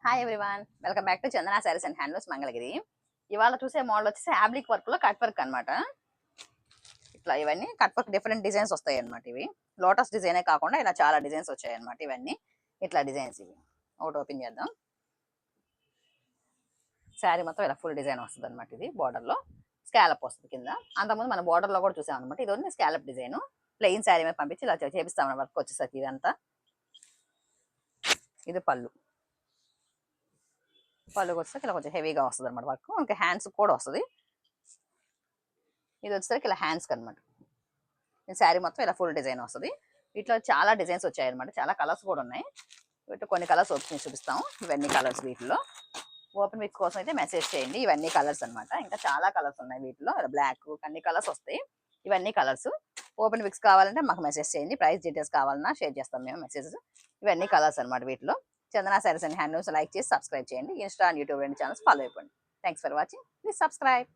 Hi everyone, welcome back to Chandana saris and handlooms Mangalagiri. ఇవాళ చూసే model వచ్చేసి ఫ్యాబ్రిక్ వర్క్ లో కట్ వర్క్ అనమాట. ఇట్లా ఇవన్నీ కట్ వర్క్ డిఫరెంట్ డిజైన్స్ వస్తాయి అనమాట. ఇవి లోటస్ డిజైనే కాకుండా ఇలా చాలా డిజైన్స్ వచ్చాయి అనమాట. ఇవన్నీ ఇట్లా డిజైన్స్. ఇవి ఒకటి ఓపెన్ చేద్దాం. శారీ మొత్తం ఇలా ఫుల్ డిజైన్ వస్తుంది అనమాట. ఇది బార్డర్ లో స్కాలప్ వస్తుంది కింద. అంతకుముందు మన బార్డర్ లో కూడా చూసాం అనమాట. ఇది ఉంది స్కాలప్ డిజైన్. ప్లెయిన్ శారీ మీద పంపించి ఇలా చేపిస్తాం వర్క్ వచ్చేసరికి. ఇదంతా ఇది పళ్ళు వచ్చేసరికి ఇలా కొంచెం హెవీగా వస్తుంది అనమాట వర్క్. ఇంకా హ్యాండ్స్ కూడా వస్తుంది. ఇది వచ్చేసరికి ఇలా హ్యాండ్స్కి అనమాట. ఈ శారీ మొత్తం ఇలా ఫుల్ డిజైన్ వస్తుంది. వీటిలో చాలా డిజైన్స్ వచ్చాయి అనమాట. చాలా కలర్స్ కూడా ఉన్నాయి. వీటిలో కొన్ని కలర్స్ ఓపెన్ చూపిస్తాము. ఇవన్నీ కలర్స్ వీటిలో. ఓపెన్ పిక్స్ కోసం అయితే మెసేజ్ చేయండి. ఇవన్నీ కలర్స్ అనమాట. ఇంకా చాలా కలర్స్ ఉన్నాయి వీటిలో. బ్లాక్ అన్ని కలర్స్ వస్తాయి. ఇవన్నీ కలర్స్. ఓపెన్ పిక్స్ కావాలంటే మాకు మెసేజ్ చేయండి. ప్రైస్ డీటెయిల్స్ కావాలన్నా షేర్ చేస్తాం మేము మెసేజ్. ఇవన్నీ కలర్స్ అనమాట వీటిలో. చందన శారీస్ అండ్ హ్యాండ్లూమ్స్ లైక్ చేసి సబ్స్క్రైబ్ చేయండి. ఇన్స్టా అండ్ యూట్యూబ్ రెండు ఛానల్స్ ఫాలో అయిపోండి. Thanks for watching. Please subscribe.